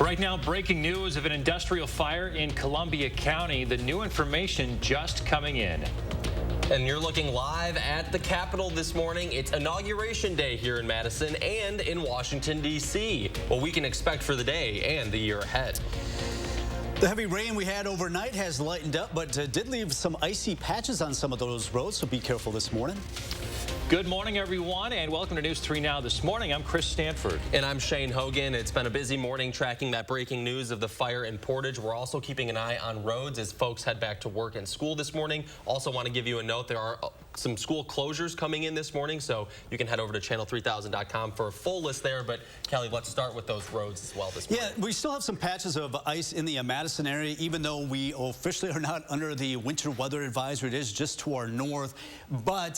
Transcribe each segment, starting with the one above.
Right now, breaking news of an industrial fire in Columbia County. The new information just coming in. And you're looking live at the Capitol this morning. It's Inauguration Day here in Madison and in Washington, D.C. What we can expect for the day and the year ahead. The heavy rain we had overnight has lightened up, but did leave some icy patches on some of those roads, so be careful this morning. Good morning, everyone, and welcome to News 3 Now this morning. I'm Chris Stanford. And I'm Shane Hogan. It's been a busy morning tracking that breaking news of the fire in Portage. We're also keeping an eye on roads as folks head back to work and school this morning. Also want to give you a note, there are some school closures coming in this morning, so you can head over to channel3000.com for a full list there. But Kelly, let's start with those roads as well this morning. Yeah, we still have some patches of ice in the Madison area, even though we officially are not under the winter weather advisory. It is just to our north, but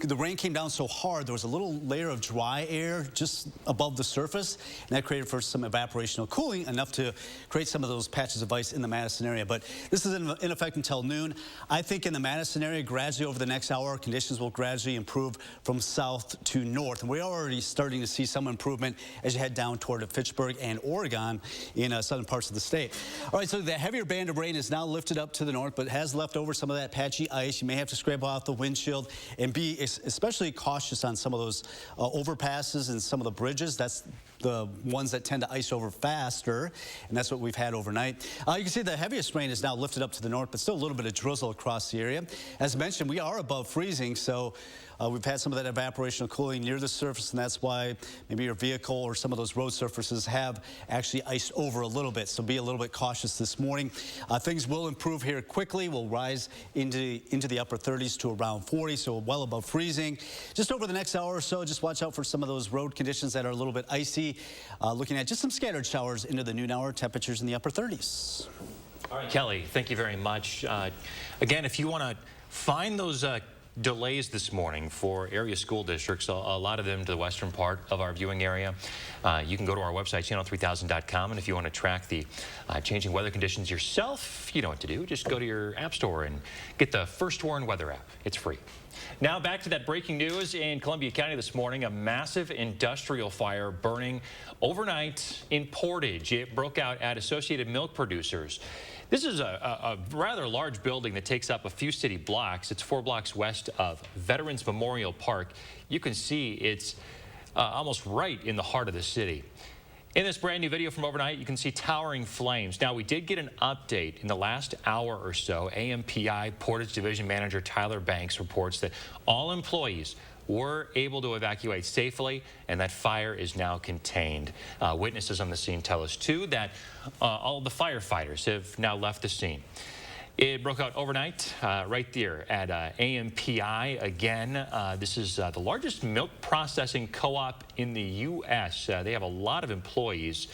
the rain came down so hard, there was a little layer of dry air just above the surface, and that created for some evaporational cooling, enough to create some of those patches of ice in the Madison area. But this is in effect until noon. I think in the Madison area, gradually over the next hour, conditions will gradually improve from south to north. And we're already starting to see some improvement as you head down toward Fitchburg and Oregon in southern parts of the state. All right, so the heavier band of rain is now lifted up to the north, but has left over some of that patchy ice. You may have to scrape off the windshield and be especially cautious on some of those overpasses and some of the bridges. That's the ones that tend to ice over faster, and that's what we've had overnight. You can see the heaviest rain is now lifted up to the north, but still a little bit of drizzle across the area. As mentioned, we are above freezing, so we've had some of that evaporational cooling near the surface, and that's why maybe your vehicle or some of those road surfaces have actually iced over a little bit, so be a little bit cautious this morning. Things will improve here quickly. We'll rise into the upper 30s to around 40, so well above freezing. Just over the next hour or so, just watch out for some of those road conditions that are a little bit icy. Looking at just some scattered showers into the noon hour, temperatures in the upper 30s. All right, Kelly, thank you very much. Again, if you want to find those delays this morning for area school districts, a lot of them to the western part of our viewing area, you can go to our website, channel3000.com, and if you want to track the changing weather conditions yourself, you know what to do. Just go to your app store and get the First Warn Weather app. It's free. Now back to that breaking news in Columbia County this morning. A massive industrial fire burning overnight in Portage. It broke out at Associated Milk Producers. This is a rather large building that takes up a few city blocks. It's 4 blocks west of Veterans Memorial Park. You can see it's almost right in the heart of the city. In this brand new video from overnight, you can see towering flames. Now, we did get an update in the last hour or so. AMPI Portage Division Manager Tyler Banks reports that all employees were able to evacuate safely, and that fire is now contained. Witnesses on the scene tell us, too, that all the firefighters have now left the scene. It broke out overnight right there at AMPI. Again, this is the largest milk processing co-op in the U.S. They have a lot of employees.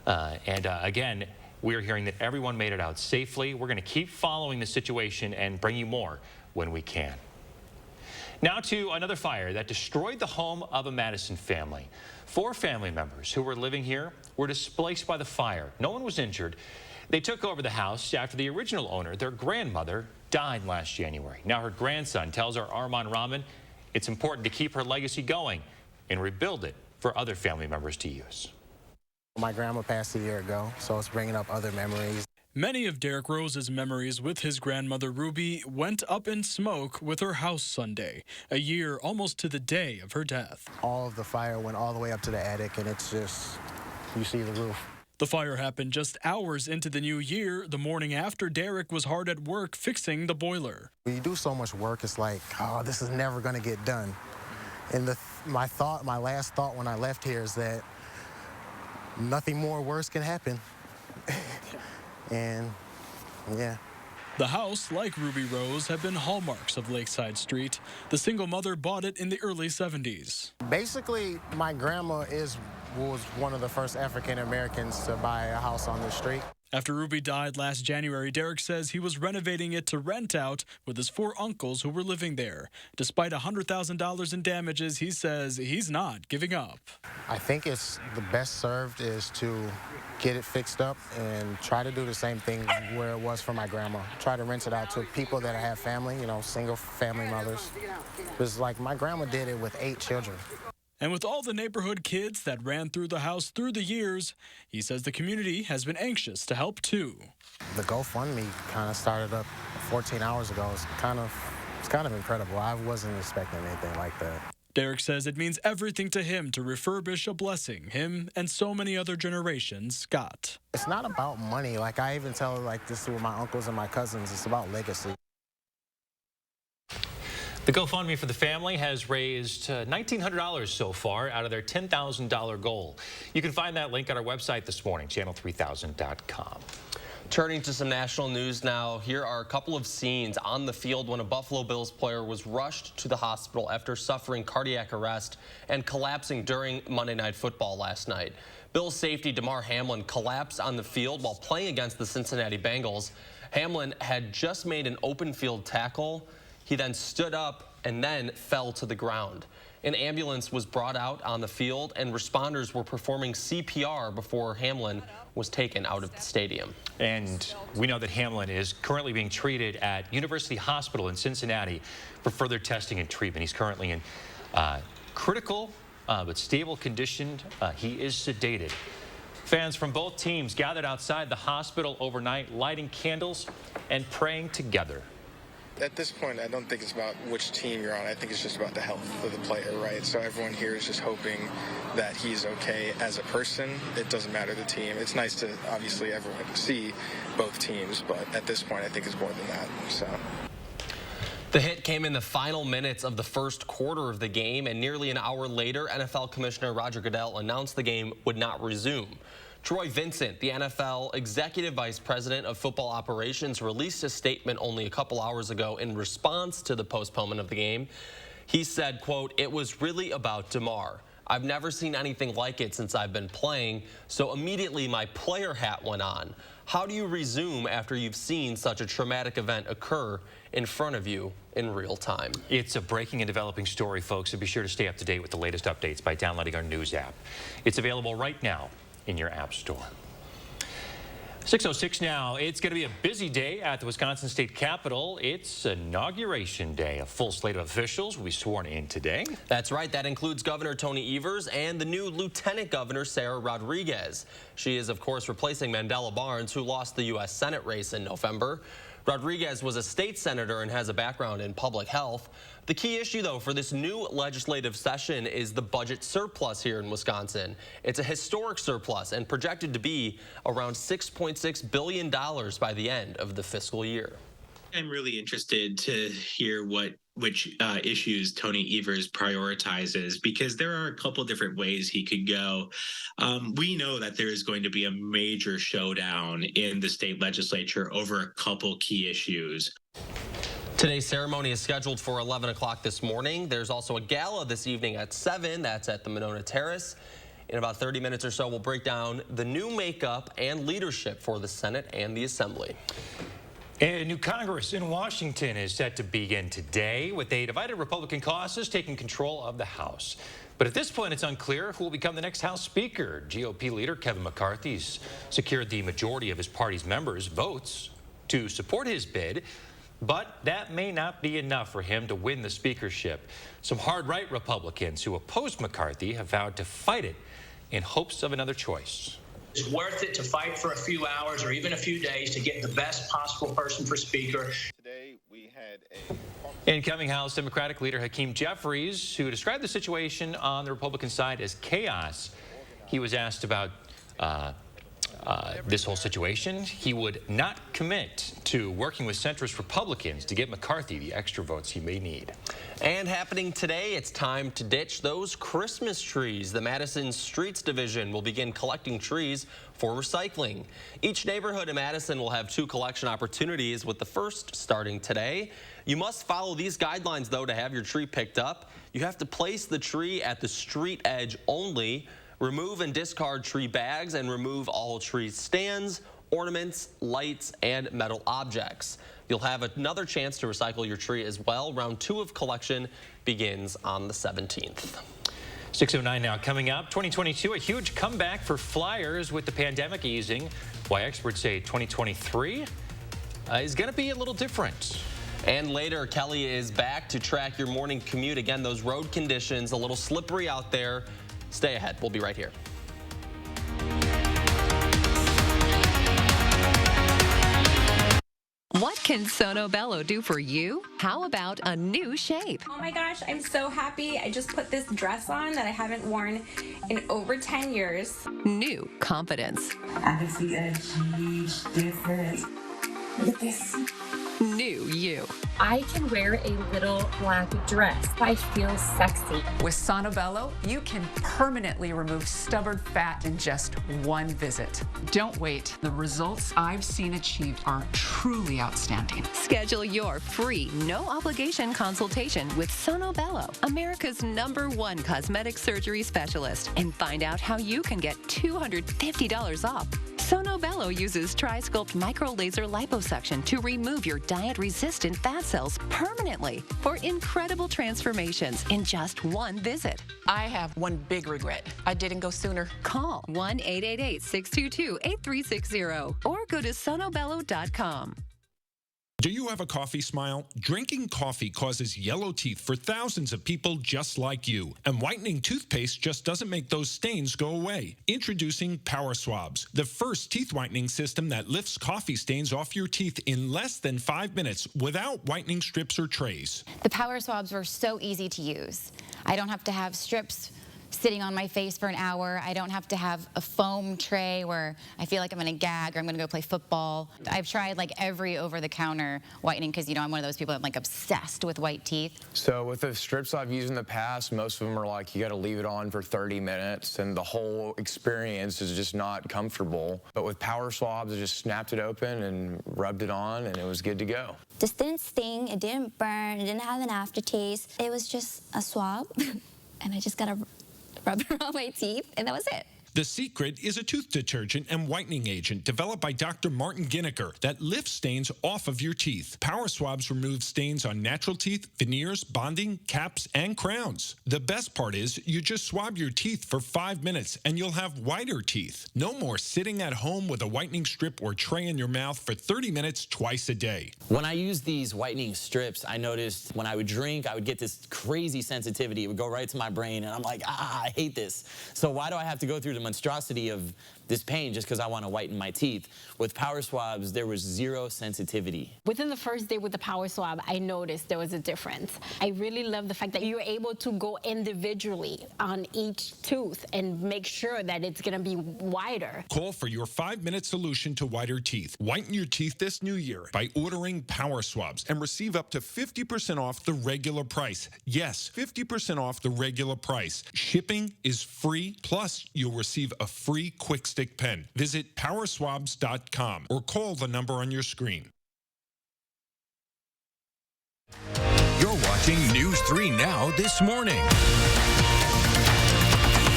Again, we're hearing that everyone made it out safely. We're going to keep following the situation and bring you more when we can. Now to another fire that destroyed the home of a Madison family. 4 family members who were living here were displaced by the fire. No one was injured. They took over the house after the original owner, their grandmother, died last January. Now her grandson tells our Armand Rahman it's important to keep her legacy going and rebuild it for other family members to use. My grandma passed a year ago, so it's bringing up other memories. Many of Derek Rose's memories with his grandmother Ruby went up in smoke with her house Sunday, a year almost to the day of her death. All of the fire went all the way up to the attic, and it's just, you see the roof. The fire happened just hours into the new year, the morning after Derek was hard at work fixing the boiler. When you do so much work, it's like, oh, this is never going to get done. And my last thought when I left here is that nothing more worse can happen. And, yeah. The house, like Ruby Rose, have been hallmarks of Lakeside Street. The single mother bought it in the early 70s. Basically, my grandma was one of the first African Americans to buy a house on this street. After Ruby died last January, Derek says he was renovating it to rent out with his 4 uncles who were living there. Despite $100,000 in damages, he says he's not giving up. I think it's the best served is to get it fixed up and try to do the same thing where it was for my grandma. Try to rent it out to people that have family, you know, single family mothers. Because like my grandma did it with 8 children. And with all the neighborhood kids that ran through the house through the years, he says the community has been anxious to help too. The GoFundMe kind of started up 14 hours ago. It's kind of incredible. I wasn't expecting anything like that. Derek says it means everything to him to refurbish a blessing him and so many other generations got. It's not about money. Like I even tell like this with my uncles and my cousins. It's about legacy. The GoFundMe for the family has raised $1,900 so far out of their $10,000 goal. You can find that link on our website this morning, channel3000.com. Turning to some national news now, here are a couple of scenes on the field when a Buffalo Bills player was rushed to the hospital after suffering cardiac arrest and collapsing during Monday Night Football last night. Bills safety Damar Hamlin collapsed on the field while playing against the Cincinnati Bengals. Hamlin had just made an open field tackle. He then stood up and then fell to the ground. An ambulance was brought out on the field and responders were performing CPR before Hamlin was taken out of the stadium. And we know that Hamlin is currently being treated at University Hospital in Cincinnati for further testing and treatment. He's currently in critical but stable condition. He is sedated. Fans from both teams gathered outside the hospital overnight, lighting candles and praying together. At this point, I don't think it's about which team you're on. I think it's just about the health of the player, right? So everyone here is just hoping that he's okay as a person. It doesn't matter the team. It's nice to, obviously, everyone see both teams, but at this point, I think it's more than that. So. The hit came in the final minutes of the first quarter of the game, and nearly an hour later, NFL Commissioner Roger Goodell announced the game would not resume. Troy Vincent, the NFL Executive Vice President of Football Operations, released a statement only a couple hours ago in response to the postponement of the game. He said, quote, "It was really about Damar. I've never seen anything like it since I've been playing, so immediately my player hat went on. How do you resume after you've seen such a traumatic event occur in front of you in real time?" It's a breaking and developing story, folks, so be sure to stay up to date with the latest updates by downloading our news app. It's available right now in your app store. 6:06 now. It's going to be a busy day at the Wisconsin State Capitol. It's Inauguration Day. A full slate of officials will be sworn in today. That's right. That includes Governor Tony Evers and the new Lieutenant Governor Sarah Rodriguez. She is, of course, replacing Mandela Barnes, who lost the U.S. Senate race in November. Rodriguez was a state senator and has a background in public health. The key issue, though, for this new legislative session is the budget surplus here in Wisconsin. It's a historic surplus and projected to be around $6.6 billion by the end of the fiscal year. I'm really interested to hear which issues Tony Evers prioritizes, because there are a couple different ways he could go. We know that there is going to be a major showdown in the state legislature over a couple key issues. Today's ceremony is scheduled for 11 o'clock this morning. There's also a gala this evening at 7. That's at the Monona Terrace. In about 30 minutes or so, we'll break down the new makeup and leadership for the Senate and the Assembly. A new Congress in Washington is set to begin today, with a divided Republican caucus taking control of the House. But at this point, it's unclear who will become the next House Speaker. GOP leader Kevin McCarthy's secured the majority of his party's members' votes to support his bid, but that may not be enough for him to win the speakership. Some hard-right Republicans who oppose McCarthy have vowed to fight it in hopes of another choice. It's worth it to fight for a few hours or even a few days to get the best possible person for speaker. Today we had Incoming House Democratic leader Hakeem Jeffries, who described the situation on the Republican side as chaos. He was asked about this whole situation. He would not commit to working with centrist Republicans to get McCarthy the extra votes he may need. And happening today, it's time to ditch those Christmas trees. The Madison Streets Division will begin collecting trees for recycling. Each neighborhood in Madison will have 2 collection opportunities, with the first starting today. You must follow these guidelines, though, to have your tree picked up. You have to place the tree at the street edge only. Remove and discard tree bags and remove all tree stands, ornaments, lights, and metal objects. You'll have another chance to recycle your tree as well. Round 2 of collection begins on the 17th. 6:09 now. Coming up, 2022, a huge comeback for Flyers with the pandemic easing. Why experts say 2023 is going to be a little different. And later, Kelly is back to track your morning commute. Again, those road conditions a little slippery out there. Stay ahead. We'll be right here. What can Sono Bello do for you? How about a new shape? Oh my gosh, I'm so happy. I just put this dress on that I haven't worn in over 10 years. New confidence. I can see a huge difference. Look at this. New you. I can wear a little black dress. I feel sexy. With Sono Bello, you can permanently remove stubborn fat in just one visit. Don't wait. The results I've seen achieved are truly outstanding. Schedule your free, no-obligation consultation with Sono Bello, America's #1 cosmetic surgery specialist, and find out how you can get $250 off. Sono Bello uses Tri-Sculpt micro-laser liposuction to remove your diet-resistant fat cells permanently for incredible transformations in just one visit. I have one big regret. I didn't go sooner. Call 1-888-622-8360 or go to sonobello.com. Do you have a coffee smile? Drinking coffee causes yellow teeth for thousands of people just like you. And whitening toothpaste just doesn't make those stains go away. Introducing Power Swabs, the first teeth whitening system that lifts coffee stains off your teeth in less than 5 minutes without whitening strips or trays. The Power Swabs were so easy to use. I don't have to have strips sitting on my face for an hour. I don't have to have a foam tray where I feel like I'm going to gag or I'm going to go play football. I've tried like every over-the-counter whitening because, you know, I'm one of those people that's like obsessed with white teeth. So with the strips I've used in the past, most of them are like you got to leave it on for 30 minutes and the whole experience is just not comfortable. But with Power Swabs, I just snapped it open and rubbed it on and it was good to go. This didn't sting, it didn't burn, it didn't have an aftertaste. It was just a swab and I just got to rub it on my teeth, and that was it. The Secret is a tooth detergent and whitening agent developed by Dr. Martin Ginniker that lifts stains off of your teeth. Power Swabs remove stains on natural teeth, veneers, bonding, caps, and crowns. The best part is you just swab your teeth for 5 minutes and you'll have whiter teeth. No more sitting at home with a whitening strip or tray in your mouth for 30 minutes twice a day. When I use these whitening strips, I noticed when I would drink, I would get this crazy sensitivity. It would go right to my brain, and I'm like, I hate this. So why do I have to go through the monstrosity of this pain just because I want to whiten my teeth? With Power Swabs, there was zero sensitivity. Within the first day with the Power Swab, I noticed there was a difference. I really love the fact that you're able to go individually on each tooth and make sure that it's going to be wider. Call for your 5-minute solution to whiter teeth. Whiten your teeth this new year by ordering Power Swabs and receive up to 50% off the regular price. Yes, 50% off the regular price. Shipping is free, plus you'll receive a free quick stick pen. Visit powerswabs.com or call the number on your screen. You're watching News 3 Now this morning.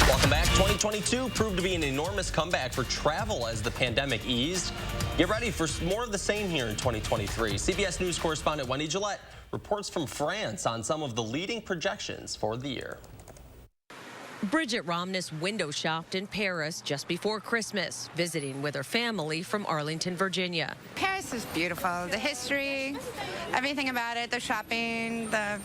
Welcome back. 2022 proved to be an enormous comeback for travel as the pandemic eased. Get ready for more of the same here in 2023. CBS News correspondent Wendy Gillette reports from France on some of the leading projections for the year. Bridget Romness window shopped in Paris just before Christmas, visiting with her family from Arlington, Virginia. Paris is beautiful. The history, everything about it, the shopping, the,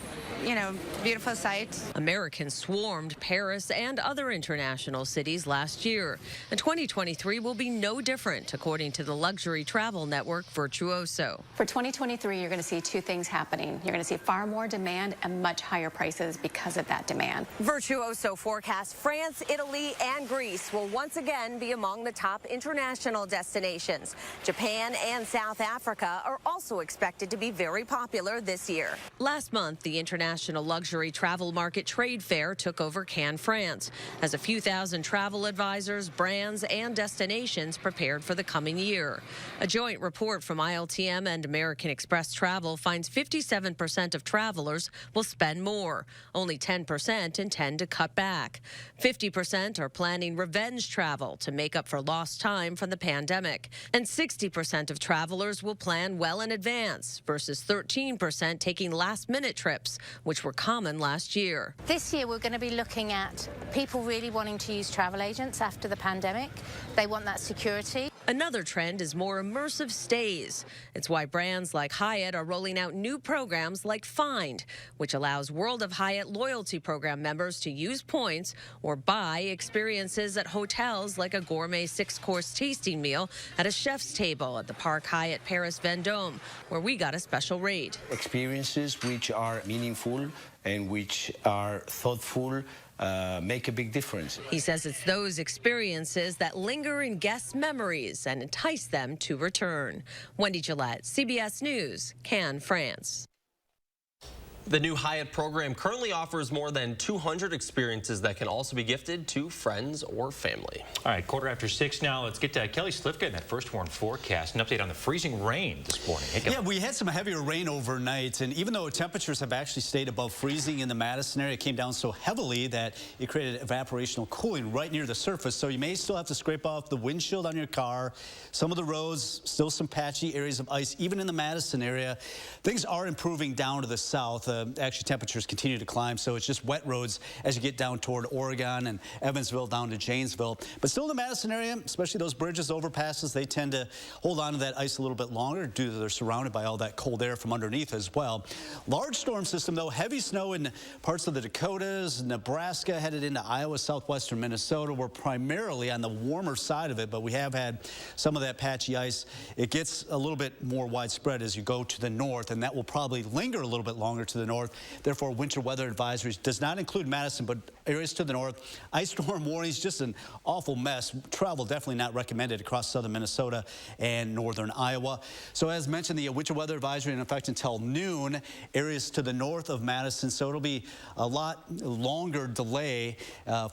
beautiful sights. Americans swarmed Paris and other international cities last year. And 2023 will be no different, according to the luxury travel network Virtuoso. For 2023, you're going to see two things happening. You're going to see far more demand and much higher prices because of that demand. Virtuoso forecasts France, Italy, and Greece will once again be among the top international destinations. Japan and South Africa are also expected to be very popular this year. Last month, the International Luxury Travel Market Trade Fair took over Cannes, France, as a few thousand travel advisors, brands, and destinations prepared for the coming year. A joint report from ILTM and American Express Travel finds 57% of travelers will spend more. Only 10% intend to cut back. 50% are planning revenge travel to make up for lost time from the pandemic. And 60% of travelers will plan well in advance versus 13% taking last-minute trips, which were common last year. This year, we're going to be looking at people really wanting to use travel agents after the pandemic. They want that security. Another trend is more immersive stays. It's why brands like Hyatt are rolling out new programs like Find, which allows World of Hyatt loyalty program members to use points or buy experiences at hotels like a gourmet 6-course tasting meal at a chef's table at the Park Hyatt Paris Vendôme, where we got a special rate. Experiences which are meaningful and which are thoughtful make a big difference. He says it's those experiences that linger in guests' memories and entice them to return. Wendy Gillette, CBS News, Cannes, France. The new Hyatt program currently offers more than 200 experiences that can also be gifted to friends or family. All right, 6:15 now. Let's get to Kelly Slifka in that first warn forecast. An update on the freezing rain this morning. Hey, yeah, we had some heavier rain overnight, and even though temperatures have actually stayed above freezing in the Madison area, it came down so heavily that it created evaporational cooling right near the surface. So you may still have to scrape off the windshield on your car. Some of the roads, still some patchy areas of ice, even in the Madison area. Things are improving down to the south. Actually, temperatures continue to climb, so it's just wet roads as you get down toward Oregon and Evansville down to Janesville. But still in the Madison area, especially those bridges, overpasses, they tend to hold on to that ice a little bit longer due to they're surrounded by all that cold air from underneath as well. Large storm system, though, heavy snow in parts of the Dakotas, Nebraska, headed into Iowa, southwestern Minnesota. We're primarily on the warmer side of it, but we have had some of that patchy ice. It gets a little bit more widespread as you go to the north, and that will probably linger a little bit longer to the north. Therefore, winter weather advisories does not include Madison, but areas to the north. Ice storm warnings, just an awful mess. Travel definitely not recommended across southern Minnesota and northern Iowa. So as mentioned, the winter weather advisory in effect until noon. Areas to the north of Madison, so it'll be a lot longer delay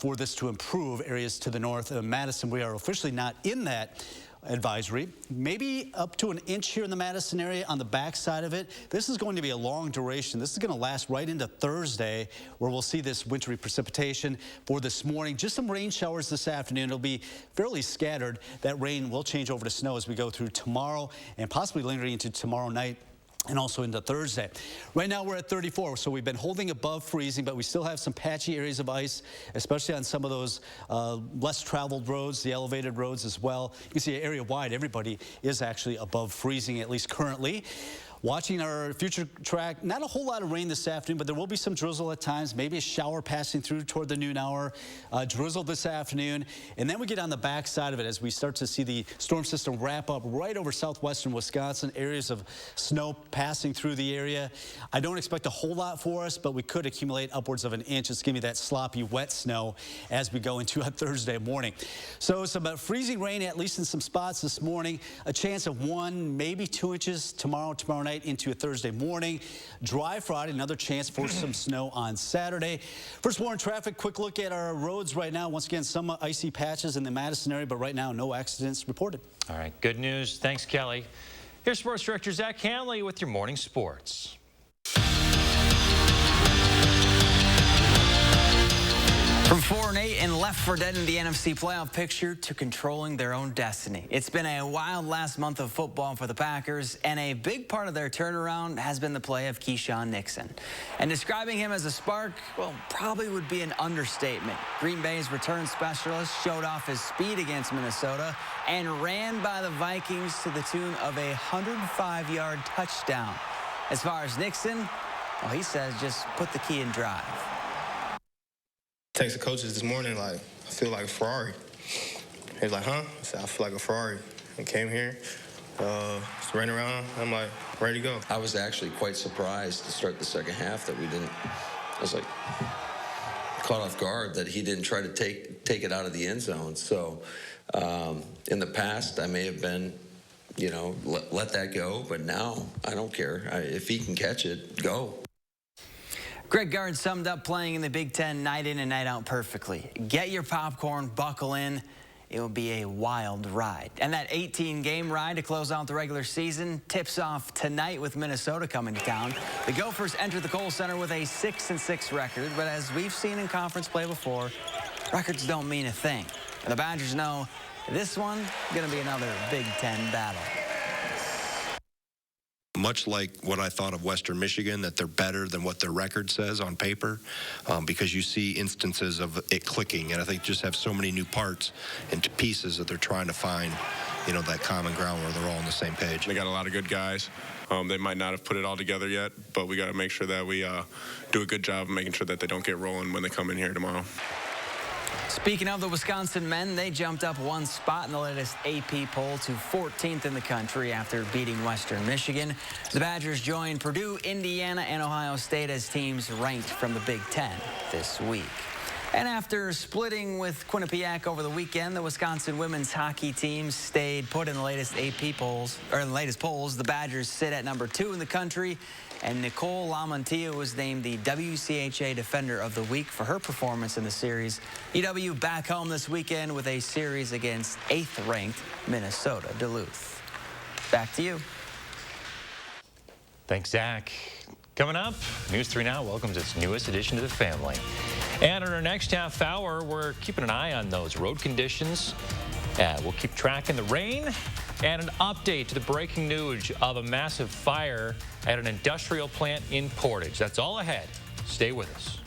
for this to improve. Areas to the north of Madison, we are officially not in that advisory. Maybe up to an inch here in the Madison area on the back side of it. This is going to be a long duration. This is going to last right into Thursday, where we'll see this wintry precipitation for this morning. Just some rain showers this afternoon. It'll be fairly scattered. That rain will change over to snow as we go through tomorrow and possibly lingering into tomorrow night and also into Thursday. Right now we're at 34, so we've been holding above freezing, but we still have some patchy areas of ice, especially on some of those less traveled roads, the elevated roads as well. You can see area-wide, everybody is actually above freezing, at least currently. Watching our future track, not a whole lot of rain this afternoon, but there will be some drizzle at times, maybe a shower passing through toward the noon hour, drizzle this afternoon. And then we get on the back side of it as we start to see the storm system wrap up right over southwestern Wisconsin, areas of snow passing through the area. I don't expect a whole lot for us, but we could accumulate upwards of an inch. It's going to be that sloppy, wet snow as we go into a Thursday morning. So some freezing rain, at least in some spots this morning. A chance of 1, maybe 2 inches tomorrow night into a Thursday morning. Dry Friday, another chance for some snow on Saturday. First warn traffic, quick look at our roads right now. Once again, some icy patches in the Madison area, but right now no accidents reported. All right, good news. Thanks, Kelly. Here's Sports Director Zach Hanley with your morning sports. From 4-8 and left for dead in the NFC playoff picture to controlling their own destiny. It's been a wild last month of football for the Packers, and a big part of their turnaround has been the play of Keyshawn Nixon. And describing him as a spark, well, probably would be an understatement. Green Bay's return specialist showed off his speed against Minnesota and ran by the Vikings to the tune of a 105-yard touchdown. As far as Nixon, well, he says just put the key in drive. Text the coaches this morning, like, I feel like a Ferrari. He was like, huh? I said, I feel like a Ferrari. I came here, just ran around. I'm like, ready to go. I was actually quite surprised to start the second half that we didn't, I was like, caught off guard that he didn't try to take it out of the end zone. So in the past, I may have been, you know, let that go. But now I don't care. If he can catch it, go. Greg Gard summed up playing in the Big Ten night in and night out perfectly. Get your popcorn, buckle in. It will be a wild ride. And that 18-game ride to close out the regular season tips off tonight with Minnesota coming to town. The Gophers enter the Kohl Center with a 6-6 record, but as we've seen in conference play before, records don't mean a thing. And the Badgers know this one is going to be another Big Ten battle. much like what I thought of Western Michigan, that they're better than what their record says on paper, because you see instances of it clicking, and I think just have so many new parts and pieces that they're trying to find, that common ground where they're all on the same page. They got a lot of good guys. They might not have put it all together yet, but we got to make sure that we do a good job of making sure that they don't get rolling when they come in here tomorrow. Speaking of the Wisconsin men, they jumped up one spot in the latest AP poll to 14th in the country after beating Western Michigan. The Badgers joined Purdue, Indiana, and Ohio State as teams ranked from the Big Ten this week. And after splitting with Quinnipiac over the weekend, the Wisconsin women's hockey team stayed put in the latest AP polls, or in the latest polls. The Badgers sit at number 2 in the country, and Nicole Lamontia was named the WCHA Defender of the Week for her performance in the series. EW back home this weekend with a series against 8th-ranked Minnesota Duluth. Back to you. Thanks, Zach. Coming up, News 3 Now welcomes its newest addition to the family. And in our next half hour, we're keeping an eye on those road conditions. We'll keep tracking the rain and an update to the breaking news of a massive fire at an industrial plant in Portage. That's all ahead. Stay with us.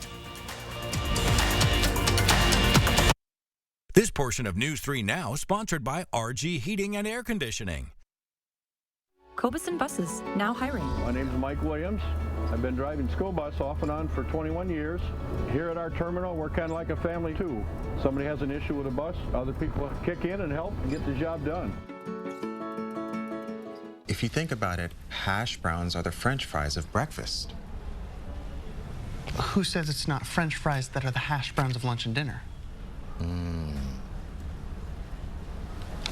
This portion of News 3 Now sponsored by RG Heating and Air Conditioning. Cobeson Buses, now hiring. My name is Mike Williams. I've been driving school bus off and on for 21 years. Here at our terminal, we're kind of like a family too. Somebody has an issue with a bus, other people kick in and help and get the job done. If you think about it, hash browns are the French fries of breakfast. Who says it's not French fries that are the hash browns of lunch and dinner?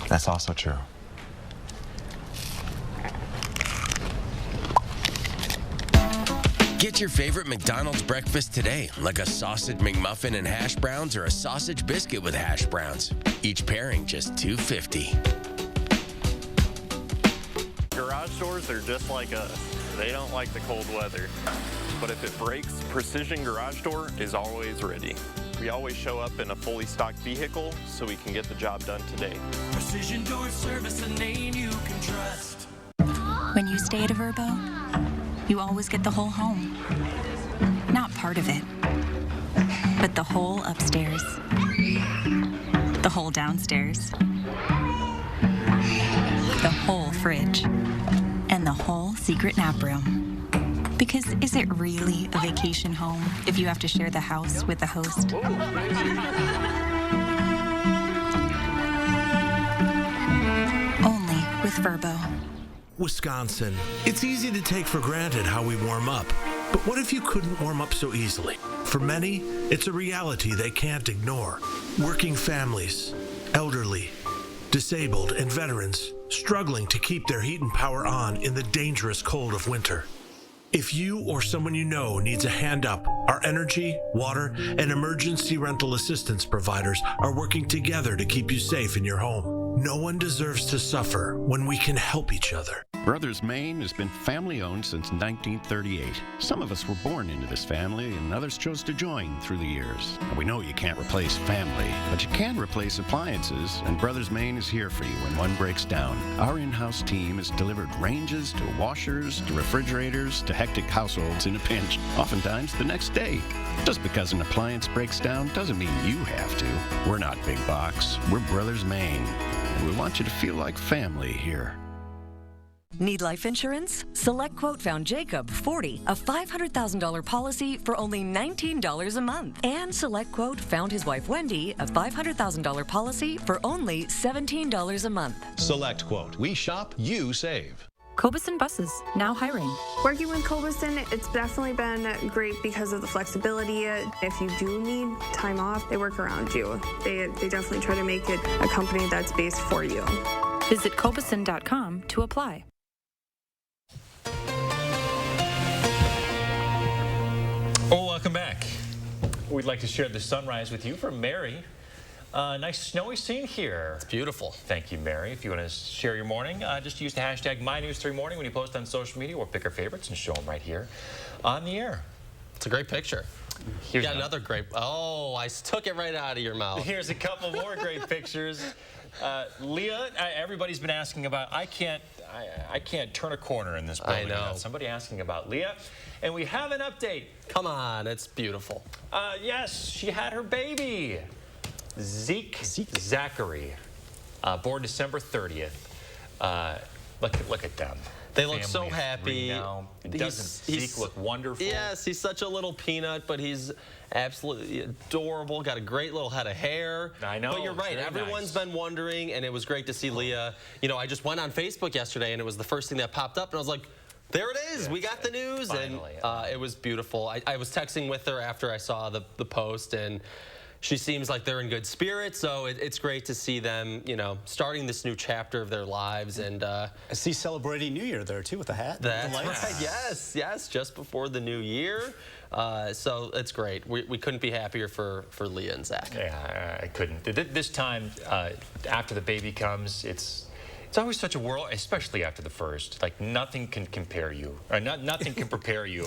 That's also true. Get your favorite McDonald's breakfast today, like a sausage McMuffin and hash browns or a sausage biscuit with hash browns. Each pairing just $2.50. Garage doors are just like us. They don't like the cold weather. But if it breaks, Precision Garage Door is always ready. We always show up in a fully stocked vehicle so we can get the job done today. Precision Door Service, a name you can trust. When you stay at a Verbo, you always get the whole home. Not part of it, but the whole upstairs, the whole downstairs, the whole fridge, and the whole secret nap room. Because is it really a vacation home if you have to share the house with the host? Only with Verbo. Wisconsin. It's easy to take for granted how we warm up. But what if you couldn't warm up so easily? For many, it's a reality they can't ignore. Working families, elderly, disabled, and veterans struggling to keep their heat and power on in the dangerous cold of winter. If you or someone you know needs a hand up, our energy, water, and emergency rental assistance providers are working together to keep you safe in your home. No one deserves to suffer when we can help each other. Brothers Maine has been family-owned since 1938. Some of us were born into this family, and others chose to join through the years. And we know you can't replace family, but you can replace appliances, and Brothers Maine is here for you when one breaks down. Our in-house team has delivered ranges to washers to refrigerators to hectic households in a pinch, oftentimes the next day. Just because an appliance breaks down doesn't mean you have to. We're not big box. We're Brothers Maine, and we want you to feel like family here. Need life insurance? Select Quote found Jacob, 40, a $500,000 policy for only $19 a month. And Select Quote found his wife Wendy, a $500,000 policy for only $17 a month. Select Quote. We shop, you save. Cobeson Buses, now hiring. Working with Cobeson, it's definitely been great because of the flexibility. If you do need time off, they work around you. They definitely try to make it a company that's based for you. Visit Cobeson.com to apply. Oh, welcome back. We'd like to share the sunrise with you from Mary. Nice snowy scene here. It's beautiful. Thank you, Mary. If you want to share your morning, just use the hashtag MyNews3Morning when you post on social media, or pick our favorites and show them right here on the air. It's a great picture. Here's another great. Oh, I took it right out of your mouth. Here's a couple more great pictures. Leah, everybody's been asking about. I can't turn a corner in this building. I know. Somebody asking about Leah, and we have an update. Come on, it's beautiful. Yes, she had her baby, Zachary, born December 30th. Look at them. They look so happy. Doesn't Zeke look wonderful? Yes, he's such a little peanut, but he's absolutely adorable. Got a great little head of hair. I know. But you're right. Everyone's been wondering, and it was great to see Leah. You know, I just went on Facebook yesterday, and it was the first thing that popped up, and I was like, there it is. We got the news. Finally, and it was beautiful. I was texting with her after I saw the post, and she seems like they're in good spirits, so it's great to see them, you know, starting this new chapter of their lives. And I see celebrating New Year there, too, with the hat. That's right. Yes, just before the new year. So it's great. We couldn't be happier for Leah and Zach. Yeah, I couldn't. This time, after the baby comes, it's always such a whirl, especially after the first. Like, nothing can compare you. Or nothing can prepare you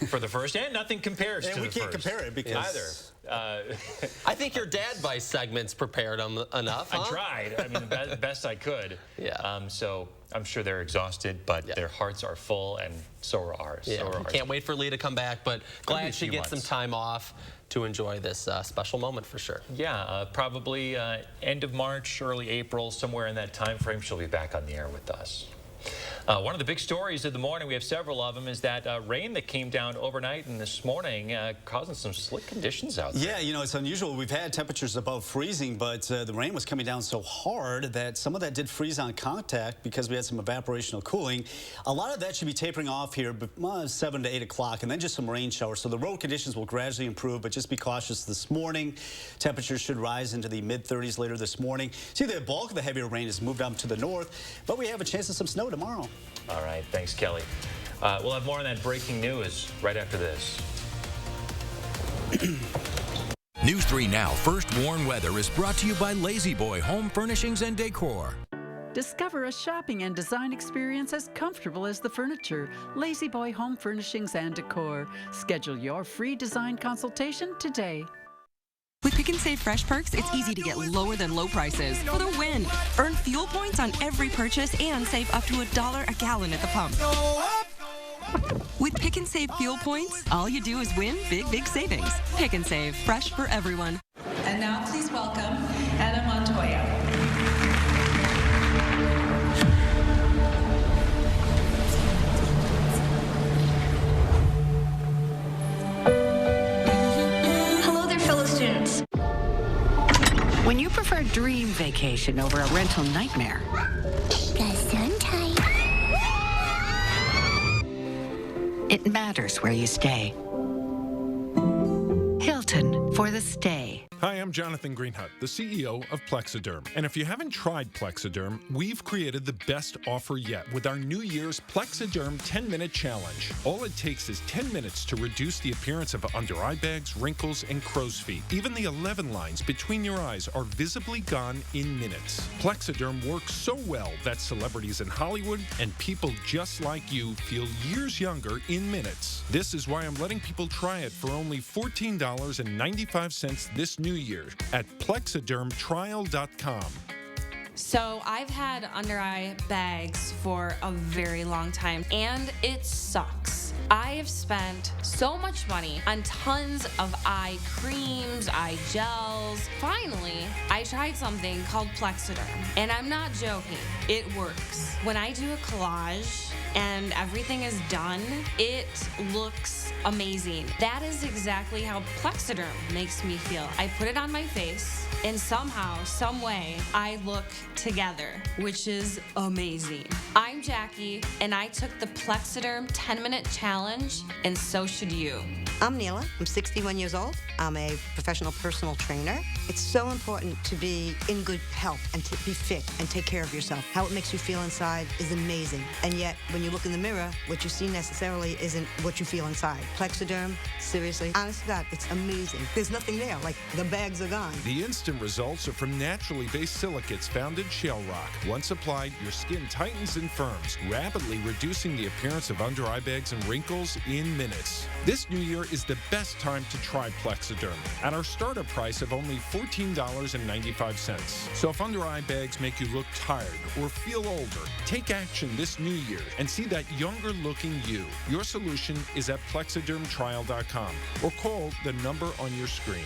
for the first, and nothing compares to the first. And we can't compare it because... Either. I think your Dad Vice segment's prepared them enough, huh? I tried. I mean, the best I could. Yeah. So I'm sure they're exhausted, but their hearts are full, and so are ours. Yeah, so are ours. Can't wait for Leah to come back, but glad she gets some time off to enjoy this special moment for sure. Yeah, probably end of March, early April, somewhere in that time frame, she'll be back on the air with us. One of the big stories of the morning, we have several of them, is that rain that came down overnight and this morning causing some slick conditions out there. Yeah, you know, it's unusual. We've had temperatures above freezing, but the rain was coming down so hard that some of that did freeze on contact because we had some evaporational cooling. A lot of that should be tapering off here 7 to 8 o'clock, and then just some rain showers. So the road conditions will gradually improve, but just be cautious this morning. Temperatures should rise into the mid-30s later this morning. See, the bulk of the heavier rain has moved up to the north, but we have a chance of some snow tomorrow. All right, thanks, Kelly. We'll have more on that breaking news right after this. News 3 Now First Warn Weather is brought to you by Lazy Boy Home Furnishings and Decor. Discover a shopping and design experience as comfortable as the furniture. Lazy Boy Home Furnishings and Decor. Schedule your free design consultation today. With Pick and Save Fresh Perks, it's easy to get lower than low prices for the win. Earn fuel points on every purchase and save up to $1 a gallon at the pump. With Pick and Save fuel points, all you do is win big savings. Pick and Save, fresh for everyone. And now please welcome Anna Montoya. When you prefer dream vacation over a rental nightmare, it matters where you stay. Hilton for the stay. Hi, I'm Jonathan Greenhut, the CEO of Plexiderm. And if you haven't tried Plexiderm, we've created the best offer yet with our New Year's Plexiderm 10-minute challenge. All it takes is 10 minutes to reduce the appearance of under-eye bags, wrinkles, and crow's feet. Even the 11 lines between your eyes are visibly gone in minutes. Plexiderm works so well that celebrities in Hollywood and people just like you feel years younger in minutes. This is why I'm letting people try it for only $14.95 this New Year at plexidermtrial.com. So I've had under-eye bags for a very long time, and it sucks. I have spent so much money on tons of eye creams, eye gels. Finally, I tried something called Plexiderm, and I'm not joking. It works. When I do a collage and everything is done, it looks amazing. That is exactly how Plexiderm makes me feel. I put it on my face, and somehow, some way, I look together, which is amazing. I'm Jackie, and I took the Plexiderm 10-minute challenge, and so should you. I'm Neela. I'm 61 years old. I'm a professional personal trainer. It's so important to be in good health and to be fit and take care of yourself. How it makes you feel inside is amazing. And yet, when you look in the mirror, what you see necessarily isn't what you feel inside. Plexiderm, seriously, honest to God, it's amazing. There's nothing there, like the bags are gone. The instant results are from naturally based silicates found in shale rock. Once applied, your skin tightens and firms, rapidly reducing the appearance of under-eye bags and wrinkles in minutes. This New Year, is the best time to try Plexiderm at our starter price of only $14.95. So if under-eye bags make you look tired or feel older, take action this new year and see that younger-looking you. Your solution is at plexidermtrial.com or call the number on your screen.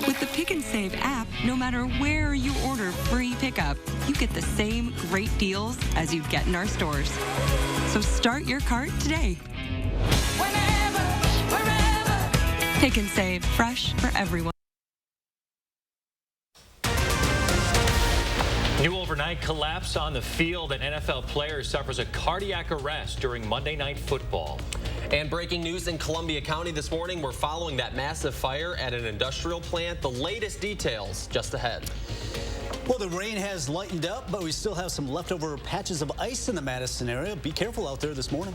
With the Pick and Save app, no matter where you order free pickup, you get the same great deals as you'd get in our stores. So start your cart today. Pick and Save, fresh for everyone. New overnight collapse on the field. An NFL player suffers a cardiac arrest during Monday Night Football. And breaking news in Columbia County this morning, we're following that massive fire at an industrial plant. The latest details just ahead. Well, the rain has lightened up, but we still have some leftover patches of ice in the Madison area. Be careful out there this morning.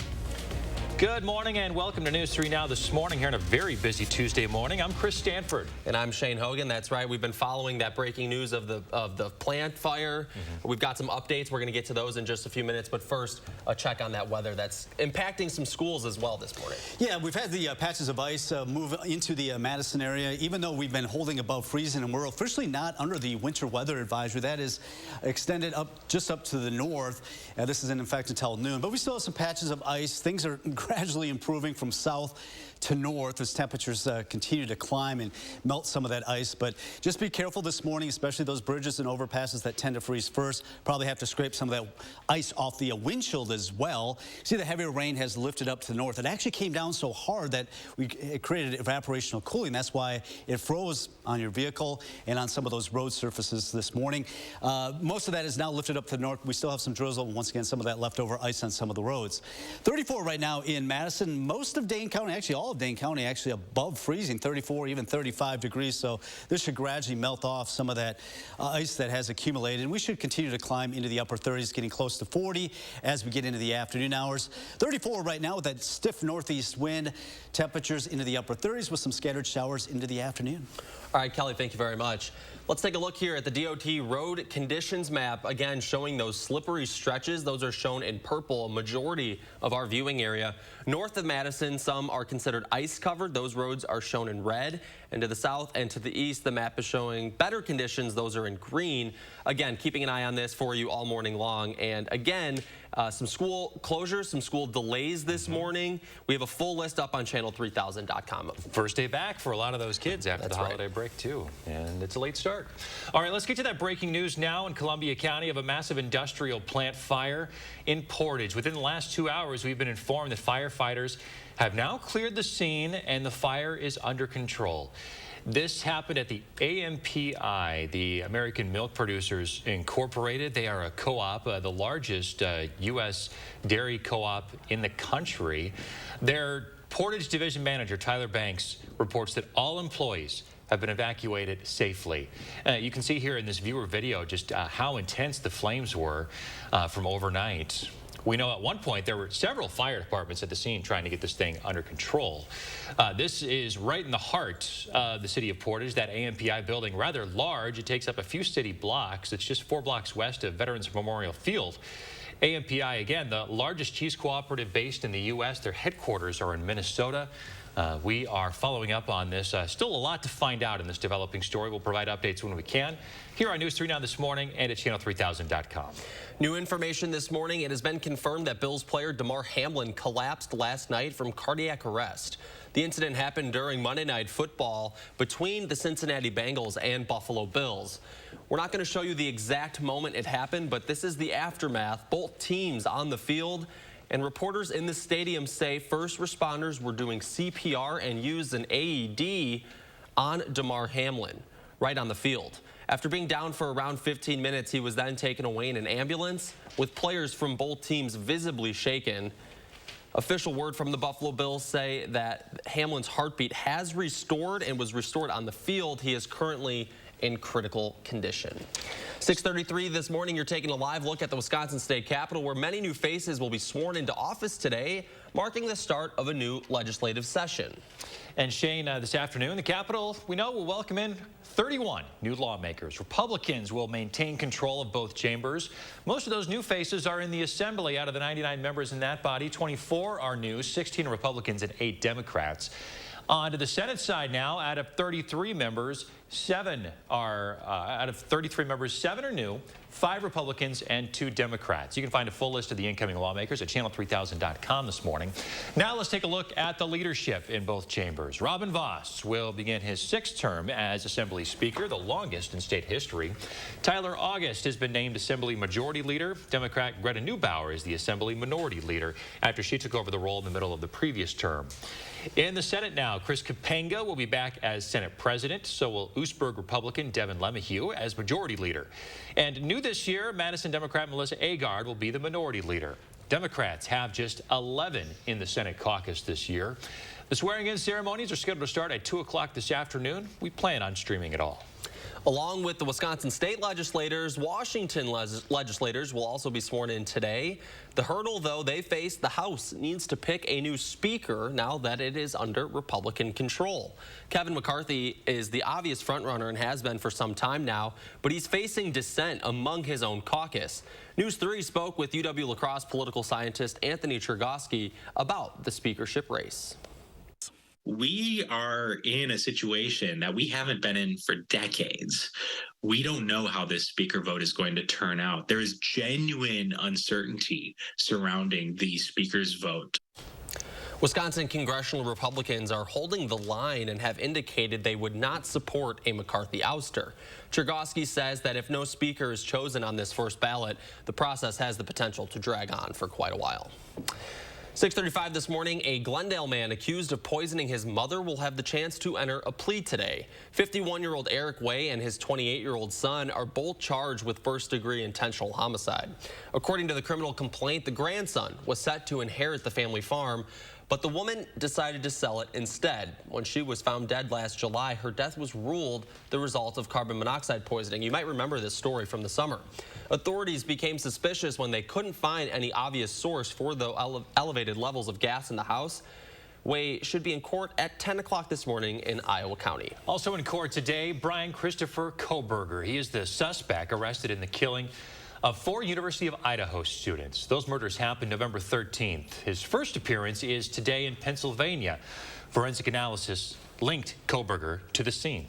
Good morning and welcome to News 3 Now this morning here on a very busy Tuesday morning. I'm Chris Stanford. And I'm Shane Hogan. That's right. We've been following that breaking news of the plant fire. We've got some updates. We're going to get to those in just a few minutes. But first, a check on that weather that's impacting some schools as well this morning. Yeah, we've had the patches of ice move into the Madison area, even though we've been holding above freezing, and we're officially not under the winter weather advisory. That is extended just up to the north. This is in effect until noon. But we still have some patches of ice. Things are gradually improving from south to north as temperatures continue to climb and melt some of that ice. But just be careful this morning, especially those bridges and overpasses that tend to freeze first. Probably have to scrape some of that ice off the windshield as well. See, the heavier rain has lifted up to the north. It actually came down so hard that it created evaporational cooling. That's why it froze on your vehicle and on some of those road surfaces this morning. Most of that is now lifted up to the north. We still have some drizzle and once again some of that leftover ice on some of the roads. 34 right now in Madison. Most of Dane County, actually all of Dane County, actually above freezing, 34, even 35 degrees. So this should gradually melt off some of that ice that has accumulated. And we should continue to climb into the upper 30s, getting close to 40 as we get into the afternoon hours. 34 right now with that stiff northeast wind. Temperatures into the upper 30s with some scattered showers into the afternoon. All right, Kelly, thank you very much. Let's take a look here at the DOT road conditions map, again showing those slippery stretches. Those are shown in purple, a majority of our viewing area. North of Madison, some are considered ice covered. Those roads are shown in red. And to the south and to the east, the map is showing better conditions. Those are in green. Again, keeping an eye on this for you all morning long. And again, some school closures, some school delays this morning. We have a full list up on channel3000.com. First day back for a lot of those kids after the holiday break, too. And it's a late start. All right, let's get to that breaking news now in Columbia County of a massive industrial plant fire in Portage. Within the last 2 hours, we've been informed that firefighters have now cleared the scene and the fire is under control. This happened at the AMPI, the American Milk Producers Incorporated. They are a co-op, the largest U.S. dairy co-op in the country. Their Portage Division Manager, Tyler Banks, reports that all employees have been evacuated safely. You can see here in this viewer video just how intense the flames were from overnight. We know at one point there were several fire departments at the scene trying to get this thing under control. This is right in the heart of the city of Portage, that AMPI building, rather large. It takes up a few city blocks. It's just 4 blocks west of Veterans Memorial Field. AMPI, again, the largest cheese cooperative based in the U.S. Their headquarters are in Minnesota. We are following up on this. Still a lot to find out in this developing story. We'll provide updates when we can here on News 3 Now this morning and at channel3000.com. New information this morning. It has been confirmed that Bills player Damar Hamlin collapsed last night from cardiac arrest. The incident happened during Monday Night Football between the Cincinnati Bengals and Buffalo Bills. We're not going to show you the exact moment it happened, but this is the aftermath. Both teams on the field. And reporters in the stadium say first responders were doing CPR and used an AED on Damar Hamlin right on the field. After being down for around 15 minutes, he was then taken away in an ambulance with players from both teams visibly shaken. Official word from the Buffalo Bills say that Hamlin's heartbeat has restored and was restored on the field. He is currently in critical condition. 6:33 this morning, you're taking a live look at the Wisconsin State Capitol, where many new faces will be sworn into office today, marking the start of a new legislative session. And Shane, this afternoon, the Capitol, we know, will welcome in 31 new lawmakers. Republicans will maintain control of both chambers. Most of those new faces are in the Assembly. Out of the 99 members in that body, 24 are new, 16 Republicans and 8 Democrats. On to the Senate side now. Out of 33 members, 7 are new, 5 Republicans and 2 Democrats. You can find a full list of the incoming lawmakers at channel3000.com this morning. Now let's take a look at the leadership in both chambers. Robin Vos will begin his 6th term as Assembly Speaker, the longest in state history. Tyler August has been named Assembly Majority Leader. Democrat Greta Neubauer is the Assembly Minority Leader after she took over the role in the middle of the previous term. In the Senate now, Chris Kapenga will be back as Senate President. So will Oostburg Republican Devin Lemieux as Majority Leader. And new this year, Madison Democrat Melissa Agard will be the Minority Leader. Democrats have just 11 in the Senate caucus this year. The swearing-in ceremonies are scheduled to start at 2 o'clock this afternoon. We plan on streaming it all. Along with the Wisconsin state legislators, Washington legislators will also be sworn in today. The hurdle, though, they face, the House needs to pick a new speaker now that it is under Republican control. Kevin McCarthy is the obvious frontrunner and has been for some time now, but he's facing dissent among his own caucus. News 3 spoke with UW-La Crosse political scientist Anthony Chergosky about the speakership race. We are in a situation that we haven't been in for decades. We don't know how this speaker vote is going to turn out. There is genuine uncertainty surrounding the speaker's vote. Wisconsin congressional Republicans are holding the line and have indicated they would not support a McCarthy ouster. Chergosky says that if no speaker is chosen on this first ballot, the process has the potential to drag on for quite a while. 6:35 this morning, a Glendale man accused of poisoning his mother will have the chance to enter a plea today. 51-year-old Eric Way and his 28-year-old son are both charged with first-degree intentional homicide. According to the criminal complaint, the grandson was set to inherit the family farm, but the woman decided to sell it instead. When she was found dead last July, her death was ruled the result of carbon monoxide poisoning. You might remember this story from the summer. Authorities became suspicious when they couldn't find any obvious source for the elevated levels of gas in the house. Way should be in court at 10 o'clock this morning in Iowa County. Also in court today, Brian Christopher Koberger. He is the suspect arrested in the killing of 4 University of Idaho students. Those murders happened November 13th. His first appearance is today in Pennsylvania. Forensic analysis linked Koberger to the scene.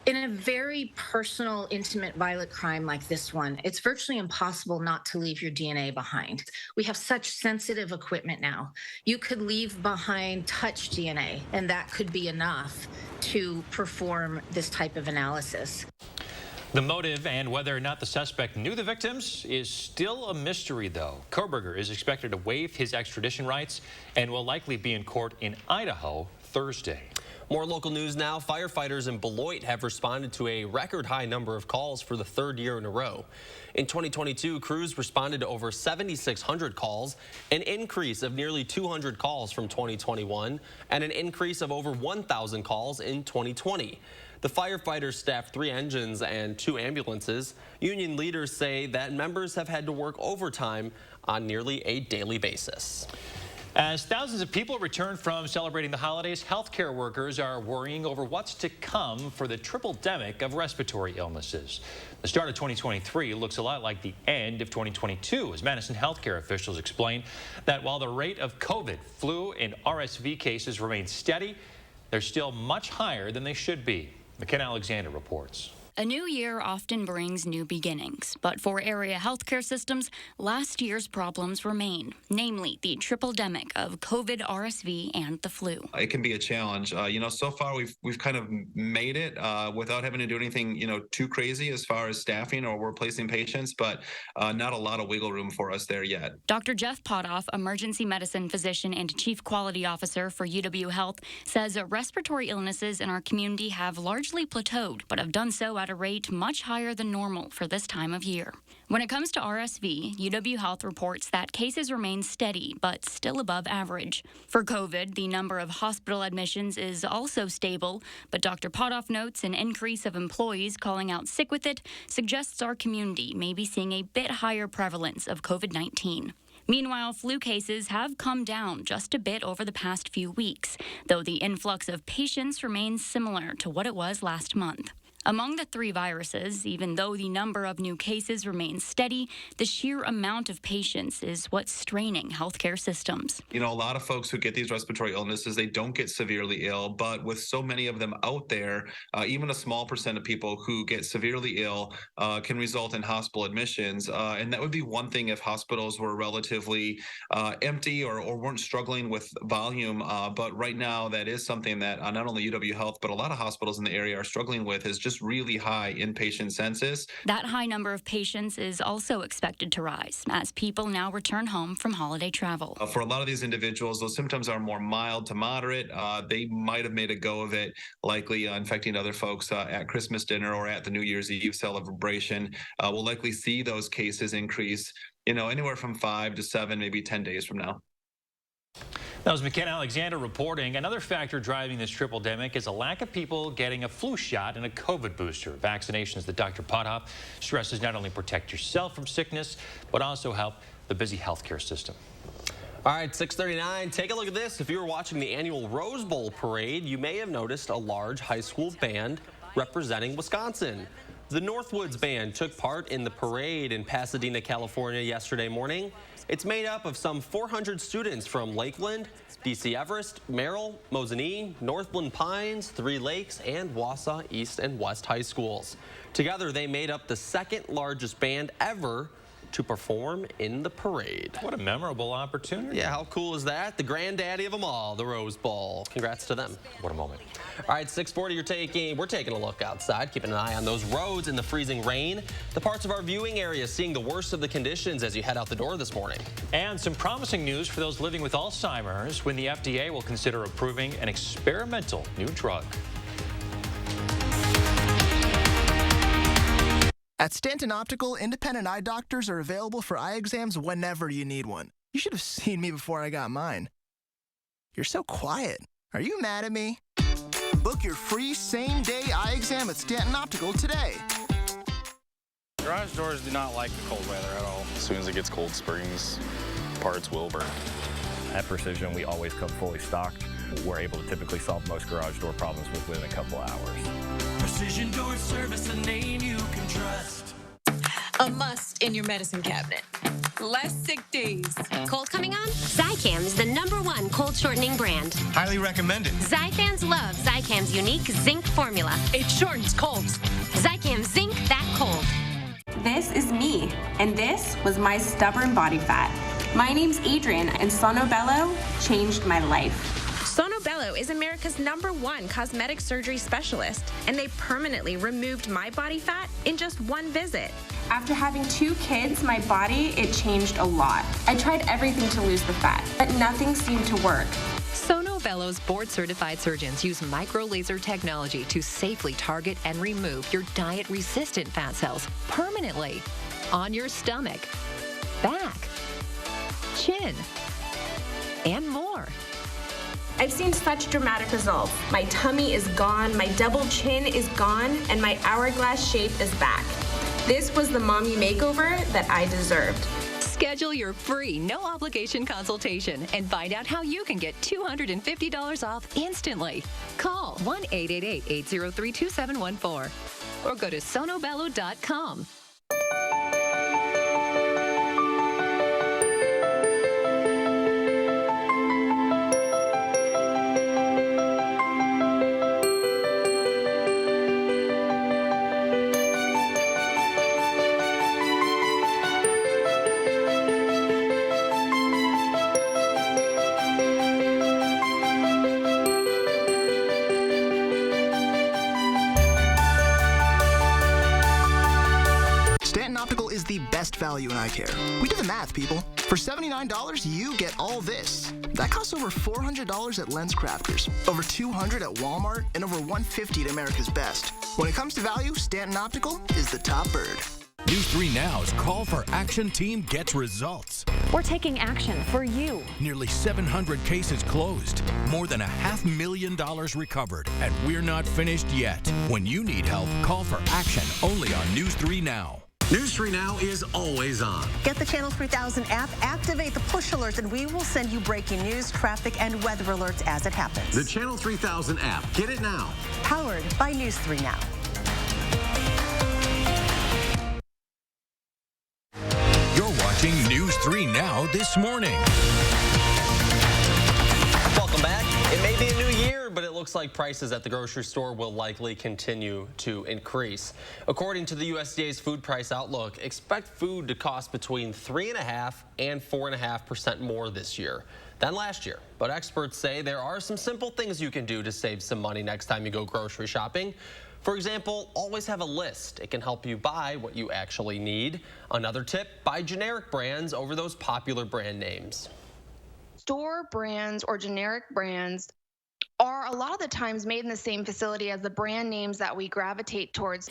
In a very personal, intimate, violent crime like this one, it's virtually impossible not to leave your DNA behind. We have such sensitive equipment now. You could leave behind touch DNA, and that could be enough to perform this type of analysis. The motive and whether or not the suspect knew the victims is still a mystery, though. Koberger is expected to waive his extradition rights and will likely be in court in Idaho Thursday. More local news now. Firefighters in Beloit have responded to a record high number of calls for the 3rd year in a row. In 2022, crews responded to over 7,600 calls, an increase of nearly 200 calls from 2021, and an increase of over 1,000 calls in 2020. The firefighters staffed 3 engines and 2 ambulances. Union leaders say that members have had to work overtime on nearly a daily basis. As thousands of people return from celebrating the holidays, healthcare workers are worrying over what's to come for the triple-demic of respiratory illnesses. The start of 2023 looks a lot like the end of 2022, as Madison healthcare officials explain that while the rate of COVID, flu, and RSV cases remain steady, they're still much higher than they should be. McKenna Alexander reports. A new year often brings new beginnings, but for area healthcare systems, last year's problems remain, namely the triple-demic of COVID, RSV, and the flu. It can be a challenge. So far we've kind of made it without having to do anything, too crazy as far as staffing or replacing patients, but not a lot of wiggle room for us there yet. Dr. Jeff Potoff, emergency medicine physician and chief quality officer for UW Health, says respiratory illnesses in our community have largely plateaued, but have done so at at a rate much higher than normal for this time of year. When it comes to RSV, UW Health reports that cases remain steady, but still above average. For COVID, the number of hospital admissions is also stable, but Dr. Potoff notes an increase of employees calling out sick with it suggests our community may be seeing a bit higher prevalence of COVID-19. Meanwhile, flu cases have come down just a bit over the past few weeks, though the influx of patients remains similar to what it was last month. Among the three viruses, even though the number of new cases remains steady, the sheer amount of patients is what's straining healthcare systems. You know, a lot of folks who get these respiratory illnesses, they don't get severely ill, but with so many of them out there, even a small percent of people who get severely ill can result in hospital admissions. And that would be one thing if hospitals were relatively empty or weren't struggling with volume. But right now, that is something that not only UW Health, but a lot of hospitals in the area are struggling with, is just really high inpatient census. That high number of patients is also expected to rise as people now return home from holiday travel. For a lot of these individuals, those symptoms are more mild to moderate. They might have made a go of it, likely infecting other folks at Christmas dinner or at the New Year's Eve celebration. We'll likely see those cases increase, anywhere from 5 to 7, maybe 10 days from now. That was McKenna Alexander reporting. Another factor driving this triple-demic is a lack of people getting a flu shot and a COVID booster. Vaccinations that Dr. Potoff stresses not only protect yourself from sickness, but also help the busy healthcare system. All right, 6:39. Take a look at this. If you were watching the annual Rose Bowl parade, you may have noticed a large high school band representing Wisconsin. The Northwoods Band took part in the parade in Pasadena, California yesterday morning. It's made up of some 400 students from Lakeland, DC Everest, Merrill, Mosinee, Northland Pines, Three Lakes, and Wausau East and West High Schools. Together, they made up the second largest band ever to perform in the parade. What a memorable opportunity. Yeah, how cool is that? The granddaddy of them all, the Rose Bowl. Congrats to them. What a moment. All right, 6:40, we're taking a look outside, keeping an eye on those roads in the freezing rain. The parts of our viewing area seeing the worst of the conditions as you head out the door this morning. And some promising news for those living with Alzheimer's when the FDA will consider approving an experimental new drug. At Stanton Optical, independent eye doctors are available for eye exams whenever you need one. You should have seen me before I got mine. You're so quiet. Are you mad at me? Book your free same-day eye exam at Stanton Optical today. Garage doors do not like the cold weather at all. As soon as it gets cold springs, parts will burn. At Precision, we always come fully stocked. We're able to typically solve most garage door problems within a couple hours. Precision Door Service, a name you can trust. A must in your medicine cabinet. Less sick days. Cold coming on? Zicam is the #1 cold shortening brand. Highly recommended. Zyfans love Zicam's unique zinc formula. It shortens colds. Zicam Zinc That Cold. This is me, and this was my stubborn body fat. My name's Adrian, and Sonobello changed my life. Sonobello is America's #1 cosmetic surgery specialist, and they permanently removed my body fat in just one visit. After having 2 kids, my body, it changed a lot. I tried everything to lose the fat, but nothing seemed to work. Sonobello's board-certified surgeons use micro-laser technology to safely target and remove your diet-resistant fat cells permanently on your stomach, back, chin, and more. I've seen such dramatic results. My tummy is gone, my double chin is gone, and my hourglass shape is back. This was the mommy makeover that I deserved. Schedule your free, no-obligation consultation and find out how you can get $250 off instantly. Call 1-888-803-2714 or go to sonobello.com. Stanton Optical is the best value in eye care. We do the math, people. For $79, you get all this. That costs over $400 at Lens Crafters, over $200 at Walmart, and over $150 at America's Best. When it comes to value, Stanton Optical is the top bird. News 3 Now's Call for Action team gets results. We're taking action for you. Nearly 700 cases closed, more than $500,000 recovered, and we're not finished yet. When you need help, call for action only on News 3 Now. News 3 Now is always on. Get the Channel 3000 app, activate the push alerts, and we will send you breaking news, traffic, and weather alerts as it happens. The Channel 3000 app. Get it now. Powered by News 3 Now. You're watching News 3 Now this morning. Welcome back. It may be a new year, but it looks like prices at the grocery store will likely continue to increase. According to the USDA's food price outlook, expect food to cost between 3.5% and 4.5% more this year than last year. But experts say there are some simple things you can do to save some money next time you go grocery shopping. For example, always have a list. It can help you buy what you actually need. Another tip, buy generic brands over those popular brand names. Store brands or generic brands are a lot of the times made in the same facility as the brand names that we gravitate towards.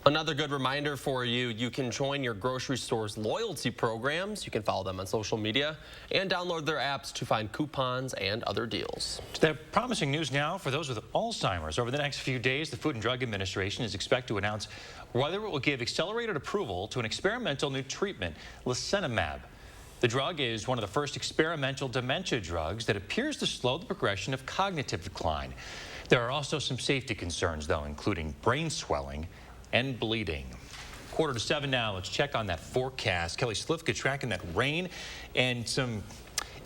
Another good reminder for you, you can join your grocery store's loyalty programs. You can follow them on social media and download their apps to find coupons and other deals. They're promising news now for those with Alzheimer's. Over the next few days, the Food and Drug Administration is expected to announce whether it will give accelerated approval to an experimental new treatment, lecanemab. The drug is one of the first experimental dementia drugs that appears to slow the progression of cognitive decline. There are also some safety concerns, though, including brain swelling and bleeding. 6:45 now. Let's check on that forecast. Kelly Slifka tracking that rain and some,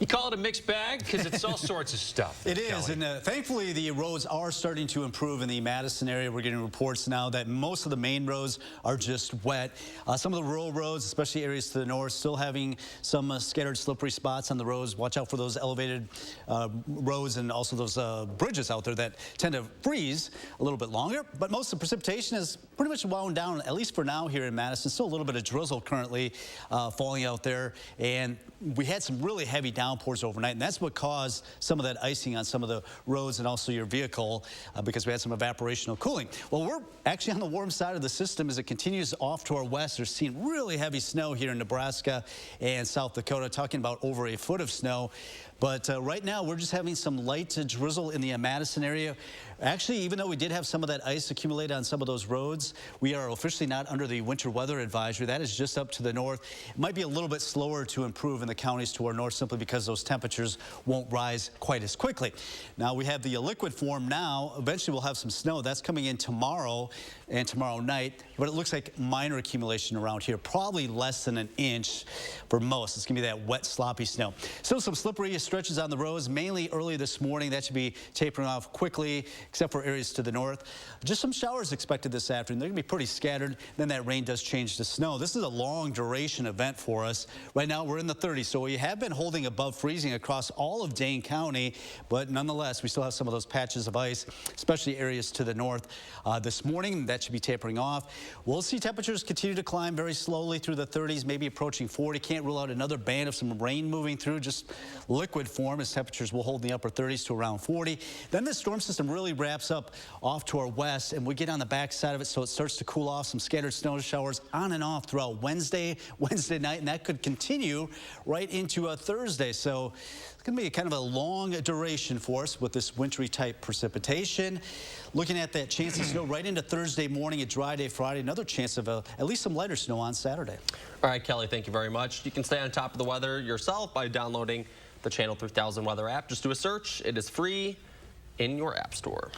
you call it a mixed bag because it's all sorts of stuff. It is, and thankfully the roads are starting to improve in the Madison area. We're getting reports now that most of the main roads are just wet. Some of the rural roads, especially areas to the north, still having some scattered slippery spots on the roads. Watch out for those elevated roads and also those bridges out there that tend to freeze a little bit longer. But most of the precipitation is pretty much wound down, at least for now here in Madison. Still a little bit of drizzle currently falling out there, and we had some really heavy downpours overnight, and that's what caused some of that icing on some of the roads and also your vehicle because we had some evaporational cooling. Well, we're actually on the warm side of the system as it continues off to our west. We're seeing really heavy snow here in Nebraska and South Dakota, talking about over a foot of snow. But right now, we're just having some light drizzle in the Madison area. Actually, even though we did have some of that ice accumulate on some of those roads, we are officially not under the winter weather advisory. That is just up to the north. It might be a little bit slower to improve in the counties to our north simply because those temperatures won't rise quite as quickly. Now, we have the liquid form now. Eventually, we'll have some snow. That's coming in tomorrow and tomorrow night. But it looks like minor accumulation around here, probably less than an inch for most. It's going to be that wet, sloppy snow. Still some slippery stretches on the roads, mainly early this morning. That should be tapering off quickly, except for areas to the north. Just some showers expected this afternoon. They're going to be pretty scattered. Then that rain does change to snow. This is a long duration event for us. Right now, we're in the 30s, so we have been holding above freezing across all of Dane County, but nonetheless, we still have some of those patches of ice, especially areas to the north. This morning, that should be tapering off. We'll see temperatures continue to climb very slowly through the 30s, maybe approaching 40. Can't rule out another band of some rain moving through, just liquid form, as temperatures will hold in the upper 30s to around 40. Then this storm system really wraps up off to our west, and we get on the back side of it, so it starts to cool off. Some scattered snow showers on and off throughout Wednesday night, and that could continue right into Thursday. So it's going to be kind of a long duration for us with this wintry type precipitation. Looking at that chance of snow right into Thursday morning, a dry day Friday, another chance of at least some lighter snow on Saturday. All right, Kelly, thank you very much. You can stay on top of the weather yourself by downloading the Channel 3000 weather app. Just do a search. It is free in your app store.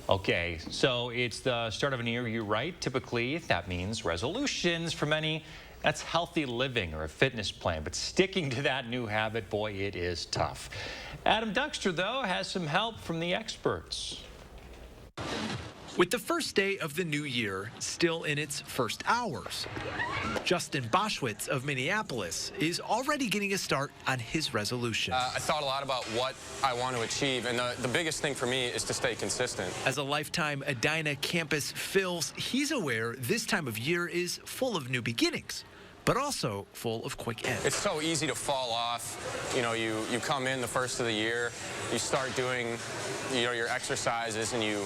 Okay, so it's the start of a new year, right? Typically, that means resolutions for many. That's healthy living or a fitness plan, but sticking to that new habit, boy, it is tough. Adam Duxter, though, has some help from the experts. With the first day of the new year still in its first hours, Justin Boschwitz of Minneapolis is already getting a start on his resolution. I thought a lot about what I want to achieve, and the biggest thing for me is to stay consistent. As a lifetime Edina campus fills, he's aware this time of year is full of new beginnings, but also full of quick ends. It's so easy to fall off. You know, you come in the first of the year, you start doing, your exercises, and you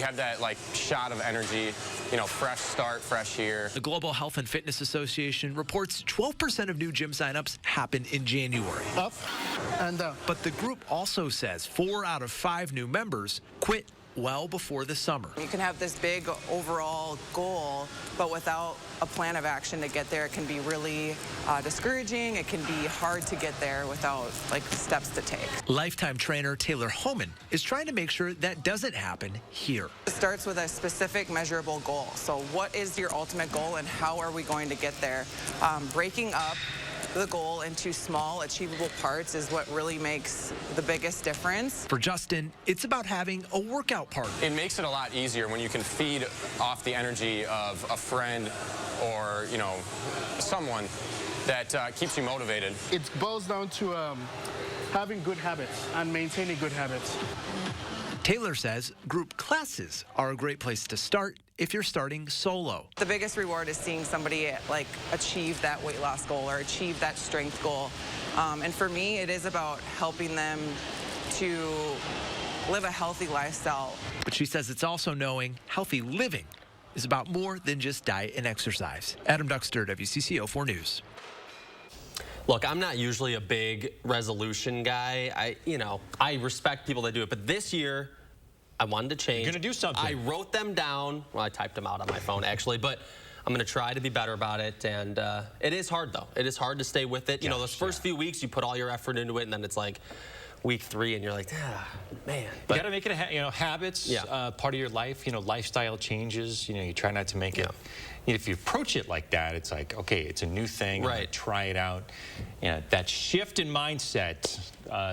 have that like shot of energy, fresh start, fresh year. The Global Health and Fitness Association reports 12% of new gym signups happen in January. Up and down. But the group also says 4 out of 5 new members quit well before the summer. You can have this big overall goal, but without a plan of action to get there, it can be really discouraging. It can be hard to get there without steps to take. Lifetime trainer Taylor Homan is trying to make sure that doesn't happen here. It starts with a specific measurable goal. So what is your ultimate goal and how are we going to get there? Breaking up the goal into small, achievable parts is what really makes the biggest difference. For Justin, it's about having a workout partner. It makes it a lot easier when you can feed off the energy of a friend or, someone that keeps you motivated. It boils down to having good habits and maintaining good habits. Taylor says group classes are a great place to start if you're starting solo. The biggest reward is seeing somebody achieve that weight loss goal or achieve that strength goal. And for me, it is about helping them to live a healthy lifestyle. But she says it's also knowing healthy living is about more than just diet and exercise. Adam Duxter, WCCO 4 News. Look, I'm not usually a big resolution guy. I respect people that do it, but this year I wanted to change. You're gonna do something. I wrote them down. Well, I typed them out on my phone actually, but I'm gonna try to be better about it. And it is hard though. It is hard to stay with it. Those first few weeks you put all your effort into it, and then it's like week 3 and you're like, man. You got to make it habits, part of your life, lifestyle changes. You try not to make it. If you approach it like that, it's like, okay, it's a new thing. Right. Try it out. That shift in mindset,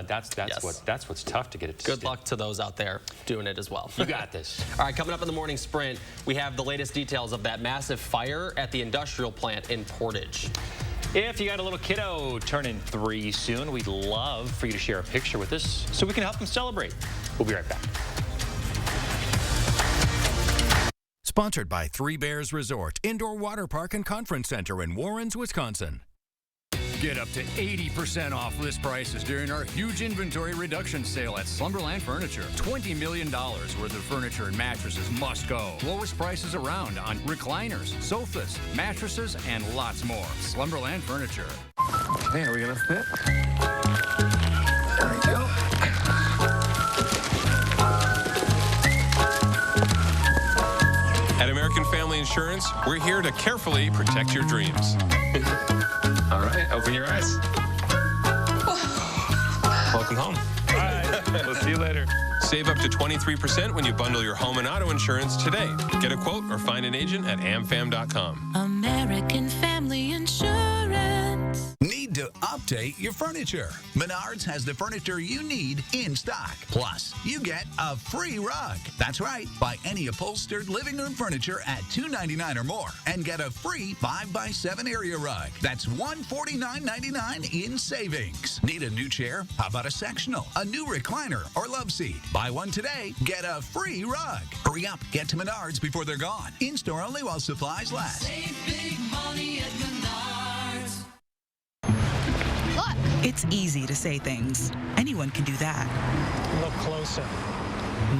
that's what's tough to get it to Good stick. luck to those out there doing it as well. You got this. All right, coming up in the morning sprint, we have the latest details of that massive fire at the industrial plant in Portage. If you got a little kiddo turning 3 soon, we'd love for you to share a picture with us so we can help them celebrate. We'll be right back. Sponsored by Three Bears Resort, Indoor Water Park and Conference Center in Warrens, Wisconsin. Get up to 80% off list prices during our huge inventory reduction sale at Slumberland Furniture. $20 million worth of furniture and mattresses must go. Lowest prices around on recliners, sofas, mattresses, and lots more. Slumberland Furniture. Okay, are we gonna fit? There we go. At American Family Insurance, we're here to carefully protect your dreams. All right, open your eyes. Welcome home. All right, we'll see you later. Save up to 23% when you bundle your home and auto insurance today. Get a quote or find an agent at amfam.com. American Family Insurance. Need to update your furniture? Menards has the furniture you need in stock. Plus, you get a free rug. That's right. Buy any upholstered living room furniture at $2.99 or more and get a free 5x7 area rug. That's $149.99 in savings. Need a new chair? How about a sectional, a new recliner, or love seat? Buy one today, get a free rug. Hurry up, get to Menards before they're gone. In-store only while supplies last. Save big money at Menards. Look! It's easy to say things. Anyone can do that. Look closer.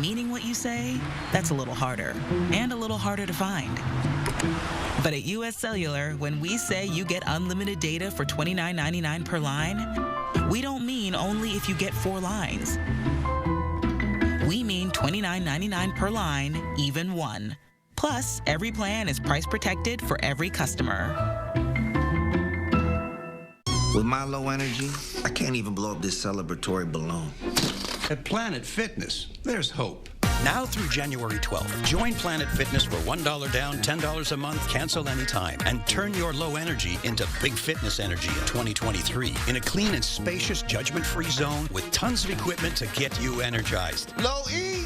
Meaning what you say, that's a little harder. And a little harder to find. But at US Cellular, when we say you get unlimited data for $29.99 per line, we don't mean only if you get 4 lines. We mean $29.99 per line, even 1. Plus, every plan is price protected for every customer. With my low energy, I can't even blow up this celebratory balloon. At Planet Fitness, there's hope. Now through January 12th, join Planet Fitness for $1 down, $10 a month, cancel anytime, and turn your low energy into big fitness energy in 2023 in a clean and spacious, judgment-free zone with tons of equipment to get you energized. Low E,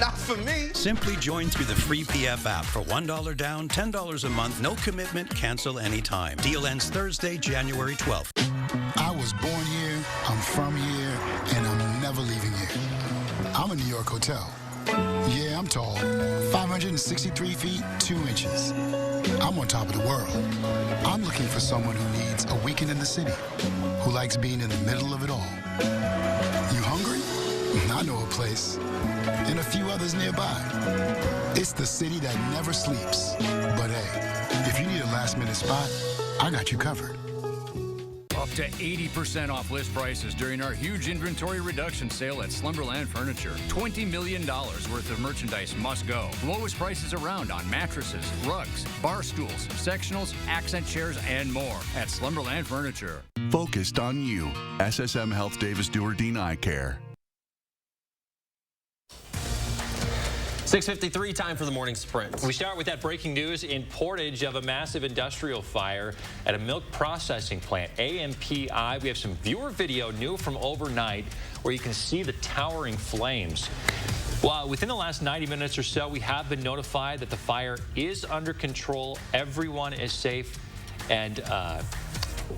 Not for me. Simply join through the free PF app for $1 down, $10 a month, no commitment, cancel anytime. Deal ends Thursday, January 12th. I was born here, I'm from here, and I'm never leaving here. I'm a New York hotel. Yeah, I'm tall. 563 feet, 2 inches. I'm on top of the world. I'm looking for someone who needs a weekend in the city, who likes being in the middle of it all. You hungry? I know a place, and a few others nearby. It's the city that never sleeps. But hey, if you need a last-minute spot, I got you covered. Up to 80% off list prices during our huge inventory reduction sale at Slumberland Furniture. $20 million worth of merchandise must go. Lowest prices around on mattresses, rugs, bar stools, sectionals, accent chairs, and more at Slumberland Furniture. Focused on you. SSM Health Davis Dewardine Eye Care. 6:53, time for the morning sprint. We start with that breaking news in Portage of a massive industrial fire at a milk processing plant, AMPI. We have some viewer video new from overnight where you can see the towering flames. Well, within the last 90 minutes or so, we have been notified that the fire is under control. Everyone is safe, and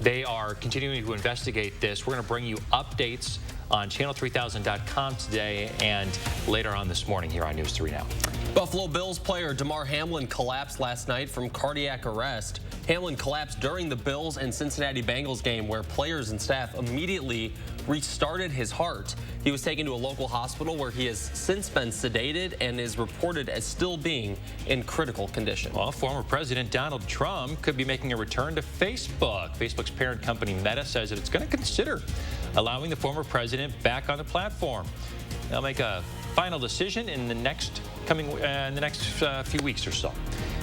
they are continuing to investigate this. We're going to bring you updates on channel3000.com today and later on this morning here on News 3 Now. Buffalo Bills player Damar Hamlin collapsed last night from cardiac arrest. Hamlin collapsed during the Bills and Cincinnati Bengals game where players and staff immediately restarted his heart. He was taken to a local hospital where he has since been sedated and is reported as still being in critical condition. Well, former President Donald Trump could be making a return to Facebook. Facebook's parent company Meta says that it's going to consider allowing the former president back on the platform. They'll make a final decision in the next few weeks or so.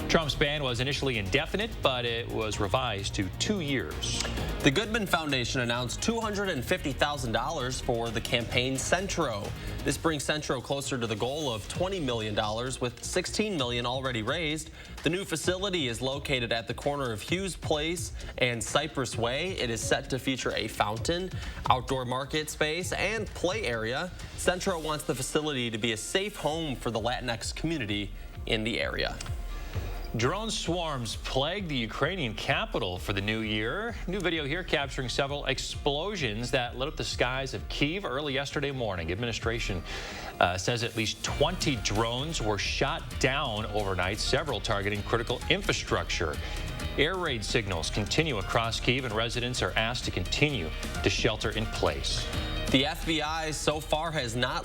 Trump's ban was initially indefinite, but it was revised to 2 years. The Goodman Foundation announced $250,000 for the campaign Centro. This brings Centro closer to the goal of $20 million, with $16 million already raised. The new facility is located at the corner of Hughes Place and Cypress Way. It is set to feature a fountain, outdoor market space, and play area. Centro wants the facility to be a safe home for the Latinx community in the area. Drone swarms plagued the Ukrainian capital for the new year. New video here capturing several explosions that lit up the skies of Kyiv early yesterday morning. Administration says at least 20 drones were shot down overnight, several targeting critical infrastructure. Air raid signals continue across Kyiv, and residents are asked to continue to shelter in place. The FBI so far has not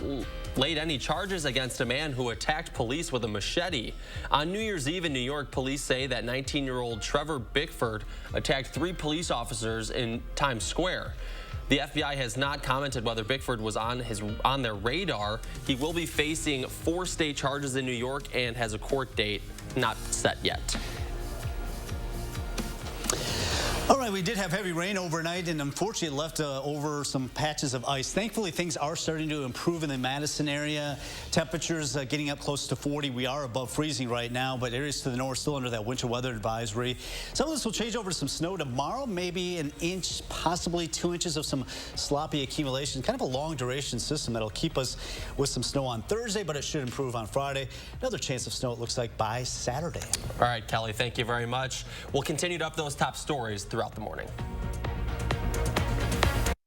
laid any charges against a man who attacked police with a machete. On New Year's Eve in New York, police say that 19-year-old Trevor Bickford attacked 3 police officers in Times Square. The FBI has not commented whether Bickford was on their radar. He will be facing 4 state charges in New York and has a court date not set yet. All right, we did have heavy rain overnight, and unfortunately it left over some patches of ice. Thankfully, things are starting to improve in the Madison area. Temperatures getting up close to 40. We are above freezing right now, but areas to the north still under that winter weather advisory. Some of this will change over to some snow tomorrow, maybe an inch, possibly 2 inches of some sloppy accumulation. Kind of a long duration system that'll keep us with some snow on Thursday, but it should improve on Friday. Another chance of snow, it looks like, by Saturday. All right, Kelly, thank you very much. We'll continue to up those top stories throughout the morning.